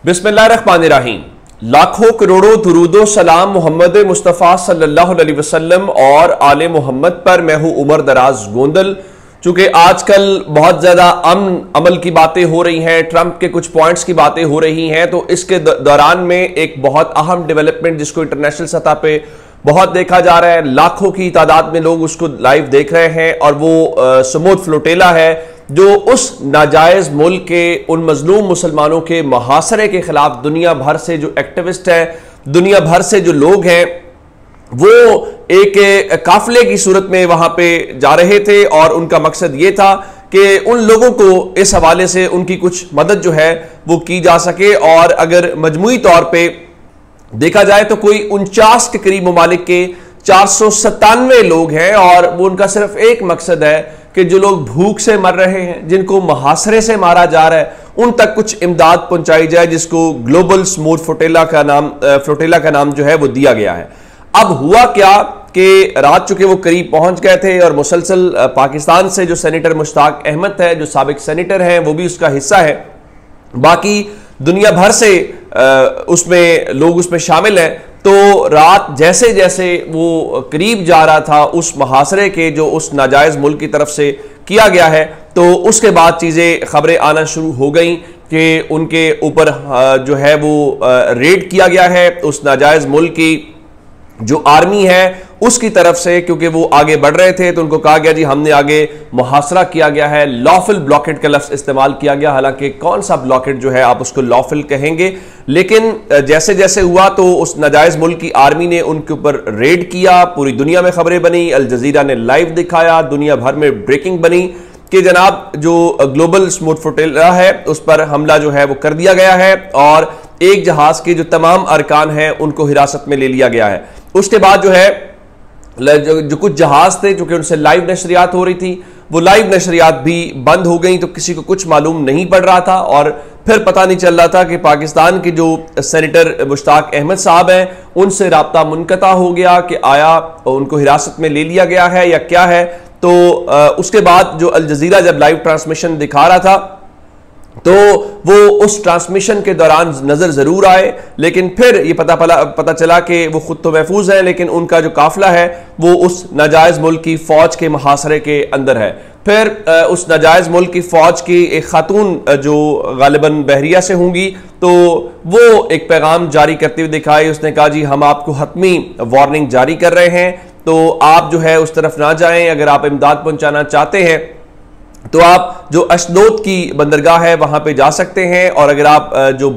बिस्मिल्लाहिर्रहमानिर्रहीम। लाखों करोड़ों दुरूदो सलाम मोहम्मद मुस्तफ़ा सल्लल्लाहु अलैहि वसल्लम और आले मोहम्मद पर। मैं हूं उमर दराज गोंदल। चूंकि आजकल बहुत ज़्यादा अमन अमल की बातें हो रही हैं, ट्रंप के कुछ पॉइंट्स की बातें हो रही हैं, तो इसके दौरान में एक बहुत अहम डेवलपमेंट जिसको इंटरनेशनल सतह पे बहुत देखा जा रहा है, लाखों की तादाद में लोग उसको लाइव देख रहे हैं, और वो समूद फ्लोटेला है जो उस नाजायज मुल्क के उन मजलूम मुसलमानों के मुहासरे के खिलाफ दुनिया भर से जो एक्टिविस्ट हैं, दुनिया भर से जो लोग हैं, वो एक काफिले की सूरत में वहां पे जा रहे थे। और उनका मकसद ये था कि उन लोगों को इस हवाले से उनकी कुछ मदद जो है वो की जा सके। और अगर मजमूई तौर पे देखा जाए तो कोई 49 के करीब ममालिक के 497 लोग हैं, और वो उनका सिर्फ एक मकसद है कि जो लोग भूख से मर रहे हैं, जिनको मुहासरे से मारा जा रहा है, उन तक कुछ इमदाद पहुंचाई जाए, जिसको ग्लोबल स्मूथ फ्लोटेला का नाम जो है वो दिया गया है। अब हुआ क्या कि रात चुके वो करीब पहुंच गए थे, और मुसलसल पाकिस्तान से जो सेनेटर मुश्ताक अहमद है, जो साबिक सेनेटर हैं, वो भी उसका हिस्सा है। बाकी दुनिया भर से उसमें लोग उसमें शामिल हैं। तो रात जैसे जैसे वो करीब जा रहा था उस मुहासरे के जो उस नाजायज मुल्क की तरफ से किया गया है, तो उसके बाद चीज़ें खबरें आना शुरू हो गई कि उनके ऊपर जो है वो रेड किया गया है उस नाजायज मुल्क की जो आर्मी है उसकी तरफ से, क्योंकि वो आगे बढ़ रहे थे। तो उनको कहा गया जी हमने आगे मुहासरा किया गया है, लॉफुल ब्लॉकेट का लफ्ज इस्तेमाल किया गया। हालांकि कौन सा ब्लॉकेट जो है आप उसको लॉफुल कहेंगे, लेकिन जैसे जैसे हुआ तो उस नाजायज मुल्क की आर्मी ने उनके ऊपर रेड किया। पूरी दुनिया में खबरें बनी, अल जजीरा ने लाइव दिखाया, दुनिया भर में ब्रेकिंग बनी कि जनाब जो ग्लोबल स्मूथ फ्लोटेला है उस पर हमला जो है वो कर दिया गया है, और एक जहाज के जो तमाम अरकान हैं उनको हिरासत में ले लिया गया है। उसके बाद जो है जो कुछ जहाज थे, चूंकि उनसे लाइव नशरियात हो रही थी, वो लाइव नशरियात भी बंद हो गई, तो किसी को कुछ मालूम नहीं पड़ रहा था। और फिर पता नहीं चल रहा था कि पाकिस्तान के जो सेनेटर मुश्ताक अहमद साहब हैं उनसे राब्ता मुनक़ता हो गया कि आया उनको हिरासत में ले लिया गया है या क्या है। तो उसके बाद जो अल जजीरा जब लाइव ट्रांसमिशन दिखा रहा था तो वो उस ट्रांसमिशन के दौरान नजर जरूर आए, लेकिन फिर ये पता चला कि वो खुद तो महफूज है, लेकिन उनका जो काफिला है वो उस नाजायज मुल्क की फौज के मुहासरे के अंदर है। फिर उस नाजायज मुल्क की फौज की एक खातून जो गालिबन बहरिया से होंगी, तो वो एक पैगाम जारी करते हुए दिखाई। उसने कहा जी हम आपको हतमी वार्निंग जारी कर रहे हैं, तो आप जो है उस तरफ ना जाएं। अगर आप इमदाद पहुंचाना चाहते हैं तो आप जो अशदोद की बंदरगाह है वहां पे जा सकते हैं, और अगर आप जो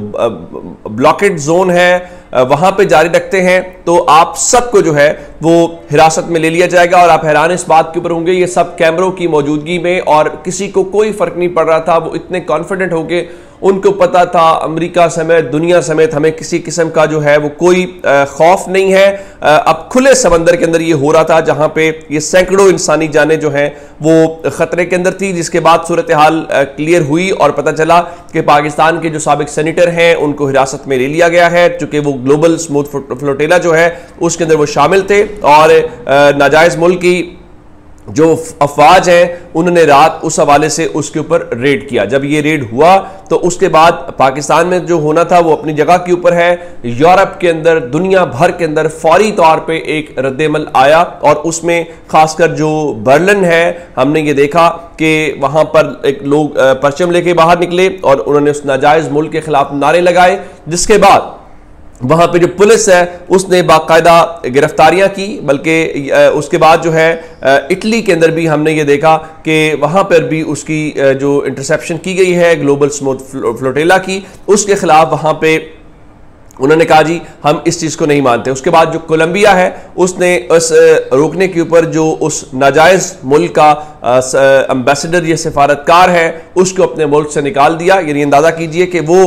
ब्लॉकेड जोन है वहां पे जारी रखते हैं तो आप सबको जो है वो हिरासत में ले लिया जाएगा। और आप हैरान इस बात के ऊपर होंगे, ये सब कैमरों की मौजूदगी में, और किसी को कोई फर्क नहीं पड़ रहा था। वो इतने कॉन्फिडेंट हो गए, उनको पता था अमेरिका समेत दुनिया समेत हमें किसी किस्म का जो है वो कोई खौफ नहीं है। अब खुले समंदर के अंदर ये हो रहा था जहां पे ये सैकड़ों इंसानी जानें जो हैं वो खतरे के अंदर थी, जिसके बाद सूरत हाल क्लियर हुई और पता चला कि पाकिस्तान के जो साबिक सेनेटर हैं उनको हिरासत में ले लिया गया है, चूंकि वो ग्लोबल स्मूथ फ्लोटेला जो है उसके अंदर वो शामिल थे। और नाजायज मुल्क की जो अफवाज हैं उन्होंने रात उस हवाले से उसके ऊपर रेड किया। जब ये रेड हुआ तो उसके बाद पाकिस्तान में जो होना था वो अपनी जगह के ऊपर है। यूरोप के अंदर, दुनिया भर के अंदर फौरी तौर पे एक रद्देमल आया, और उसमें खासकर जो बर्लिन है हमने ये देखा कि वहां पर एक लोग परचम लेके बाहर निकले और उन्होंने उस नाजायज मुल्क के खिलाफ नारे लगाए, जिसके बाद वहां पे जो पुलिस है उसने बाकायदा गिरफ्तारियां की। बल्कि उसके बाद जो है इटली के अंदर भी हमने ये देखा कि वहां पर भी उसकी जो इंटरसेप्शन की गई है ग्लोबल स्मूथ फ्लोटेला की, उसके खिलाफ वहां पे उन्होंने कहा जी हम इस चीज़ को नहीं मानते। उसके बाद जो कोलंबिया है उसने उस रोकने के ऊपर जो उस नाजायज मुल्क का एम्बेसडर या सिफारतकार है उसको अपने मुल्क से निकाल दिया। यानी अंदाज़ा कीजिए कि वो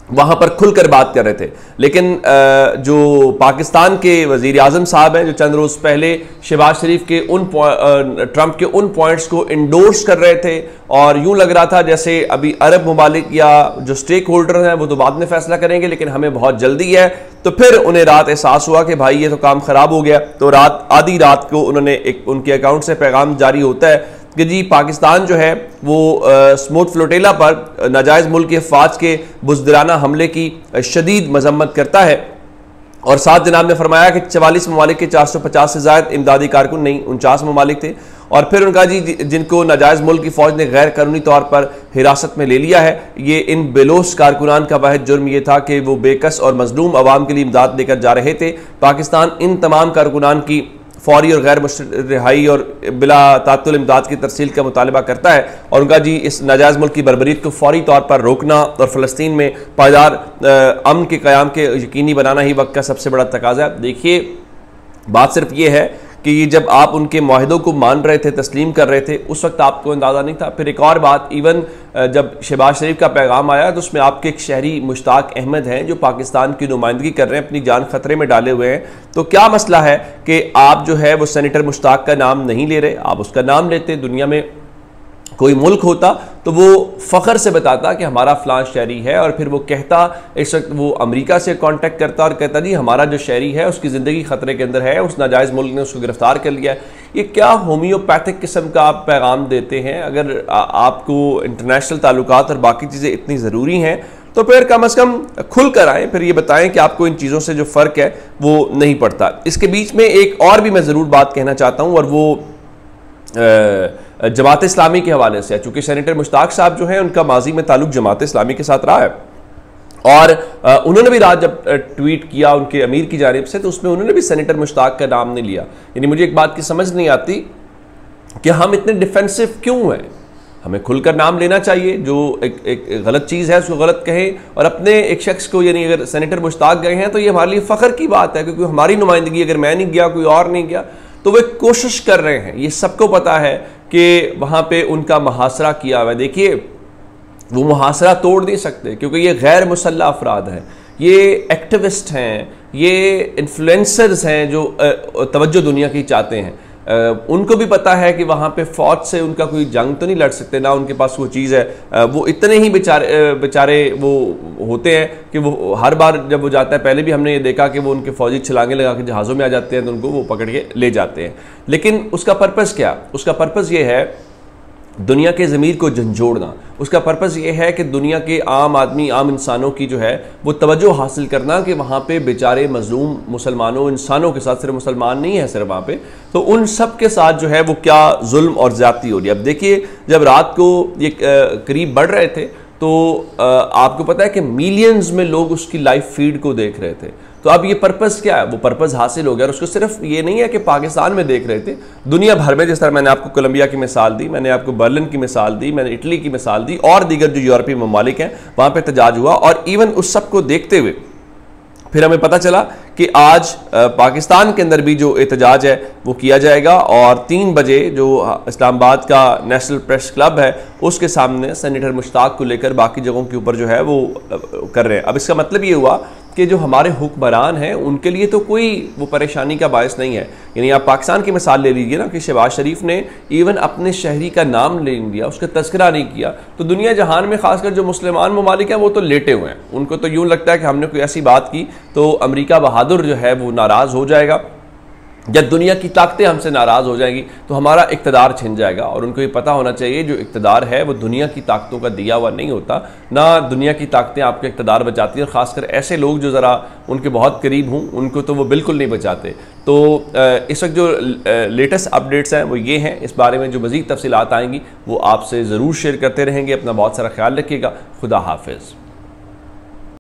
वहां पर खुलकर बात कर रहे थे, लेकिन जो पाकिस्तान के वजीर आजम साहब हैं जो चंद रोज पहले शहबाज शरीफ के ट्रंप के उन पॉइंट्स को इंडोर्स कर रहे थे, और यूं लग रहा था जैसे अभी अरब ममालिक या जो स्टेक होल्डर हैं वो तो बाद में फैसला करेंगे, लेकिन हमें बहुत जल्दी है। तो फिर उन्हें रात एहसास हुआ कि भाई ये तो काम खराब हो गया। तो आधी रात को उन्होंने एक उनके अकाउंट से पैगाम जारी होता है कि जी पाकिस्तान जो है वो स्मूथ फ्लोटेला पर नाजायज़ मुल्क के अफवाज के बुज़दिलाना हमले की शदीद मजम्मत करता है। और साथ जनाब ने फरमाया कि 44 ममालिक के 450 से ज़ायद इमदादी कारकुन, नहीं 49 ममालिक थे। और फिर उनका जी जिनको नाजायज़ मुल्क की फ़ौज ने गैर कानूनी तौर पर हिरासत में ले लिया है, ये इन बेलोस कारकुनान का वाहिद जुर्म ये था कि वो बेकस और मजलूम अवाम के लिए इमदाद लेकर जा रहे थे। पाकिस्तान इन तमाम कारकुनान की फौरी और गैर मुश्तरक रिहाई और बिला तातुल इमदाद की तरसील का मुतालबा करता है। और उनका जी इस नाजायज़ मुल्क की बर्बरीत को फौरी तौर पर रोकना और फ़लस्तीन में पायदार अमन के क़याम के यकीनी बनाना ही वक्त का सबसे बड़ा तकाजा है। देखिए बात सिर्फ ये है कि ये जब आप उनके मुआहिदों को मान रहे थे, तस्लीम कर रहे थे, उस वक्त आपको अंदाज़ा नहीं था। फिर एक और बात, इवन जब शहबाज शरीफ का पैगाम आया तो उसमें आपके एक शहरी मुश्ताक अहमद हैं जो पाकिस्तान की नुमाइंदगी कर रहे हैं, अपनी जान खतरे में डाले हुए हैं। तो क्या मसला है कि आप जो है वो सेनेटर मुश्ताक का नाम नहीं ले रहे, आप उसका नाम लेते। दुनिया में कोई मुल्क होता तो वो फ़ख्र से बताता कि हमारा फ़लाँ शहरी है, और फिर वो कहता, इस वक्त वो अमेरिका से कांटेक्ट करता और कहता जी हमारा जो शहरी है उसकी ज़िंदगी ख़तरे के अंदर है, उस नाजायज़ मुल्क ने उसको गिरफ़्तार कर लिया है। ये क्या होम्योपैथिक किस्म का आप पैगाम देते हैं? अगर आपको इंटरनेशनल ताल्लुकात और बाकी चीज़ें इतनी ज़रूरी हैं तो फिर कम अज़ कम खुल कर आएँ, फिर ये बताएं कि आपको इन चीज़ों से जो फ़र्क है वो नहीं पड़ता। इसके बीच में एक और भी मैं ज़रूर बात कहना चाहता हूँ, और वो जमात इस्लामी के हवाले से है। चूँकि सेनेटर मुश्ताक साहब जो हैं उनका माजी में ताल्लुक जमात इस्लामी के साथ रहा है, और उन्होंने भी रात जब ट्वीट किया उनके अमीर की जानिब से तो उसमें उन्होंने भी सेनेटर मुश्ताक का नाम नहीं लिया। यानी मुझे एक बात की समझ नहीं आती कि हम इतने डिफेंसिव क्यों हैं। हमें खुलकर नाम लेना चाहिए, जो एक गलत चीज़ है उसको गलत कहें, और अपने एक शख्स को, यानी अगर सेनेटर मुश्ताक गए हैं तो ये हमारे लिए फ़ख्र की बात है, क्योंकि हमारी नुमाइंदगी, अगर मैं नहीं गया कोई और नहीं गया तो वे कोशिश कर रहे हैं। ये सबको पता है कि वहाँ पे उनका मुहासरा किया हुआ है। देखिए वो मुहासरा तोड़ नहीं सकते, क्योंकि ये गैर मुसल्लह अफराद हैं, ये एक्टिविस्ट हैं, ये इन्फ्लुएंसर्स हैं जो तवज्जो दुनिया की चाहते हैं। उनको भी पता है कि वहाँ पे फौज से उनका कोई जंग तो नहीं लड़ सकते, ना उनके पास वो चीज़ है। वो इतने ही बेचारे वो होते हैं कि वो हर बार जब वो जाता है, पहले भी हमने ये देखा कि वो उनके फौजी छलांगे लगा के जहाज़ों में आ जाते हैं तो उनको वो पकड़ के ले जाते हैं। लेकिन उसका पर्पज़ क्या? उसका पर्पज़ ये है दुनिया के ज़मीर को झंझोड़ना। उसका पर्पज़ ये है कि दुनिया के आम आदमी, आम इंसानों की जो है वो तवज्जो हासिल करना कि वहाँ पे बेचारे मज़लूम मुसलमानों, इंसानों के साथ, सिर्फ मुसलमान नहीं है सिर्फ वहाँ पे, तो उन सब के साथ जो है वो क्या जुल्म और ज़्यादती हो रही है। अब देखिए जब रात को ये करीब बढ़ रहे थे तो आपको पता है कि मिलियंस में लोग उसकी लाइव फीड को देख रहे थे। तो अब ये पर्पज़ क्या है? वो पर्पज़ हासिल हो गया। और उसको सिर्फ ये नहीं है कि पाकिस्तान में देख रहे थे, दुनिया भर में, जिस तरह मैंने आपको कोलंबिया की मिसाल दी, मैंने आपको बर्लिन की मिसाल दी, मैंने इटली की मिसाल दी, और दीगर जो यूरोपीय ममालिक हैं वहाँ पर एहतजाज हुआ। और इवन उस सब को देखते हुए फिर हमें पता चला कि आज पाकिस्तान के अंदर भी जो एहतजाज है वो किया जाएगा, और 3 बजे जो इस्लामाबाद का नेशनल प्रेस क्लब है उसके सामने सेनेटर मुश्ताक को लेकर बाकी जगहों के ऊपर जो है वो कर रहे हैं। अब इसका मतलब ये हुआ कि जो हमारे हुक्मरान हैं उनके लिए तो कोई वो परेशानी का बायस नहीं है। यानी आप पाकिस्तान की मिसाल ले लीजिए ना, कि शहबाज शरीफ ने इवन अपने शहरी का नाम ले लिया, उसका तस्करा नहीं किया, तो दुनिया जहान में खासकर जो मुसलमान ममालिक हैं वो तो लेटे हुए हैं। उनको तो यूँ लगता है कि हमने कोई ऐसी बात की तो अमेरिका बहादुर जो है वो नाराज़ हो जाएगा, जब दुनिया की ताकतें हमसे नाराज़ हो जाएंगी तो हमारा इक़्तिदार छिन जाएगा। और उनको ये पता होना चाहिए जो इक़्तिदार है वो दुनिया की ताकतों का दिया हुआ नहीं होता, ना दुनिया की ताकतें आपके इक़्तिदार बचाती हैं, और ख़ासकर ऐसे लोग जो ज़रा उनके बहुत करीब हों उनको तो वो बिल्कुल नहीं बचाते। तो इस वक्त जो लेटेस्ट अपडेट्स हैं वो ये हैं। इस बारे में जो मज़ीद तफसीलात आएँगी वो आपसे ज़रूर शेयर करते रहेंगे। अपना बहुत सारा ख्याल रखिएगा। खुदा हाफिज़।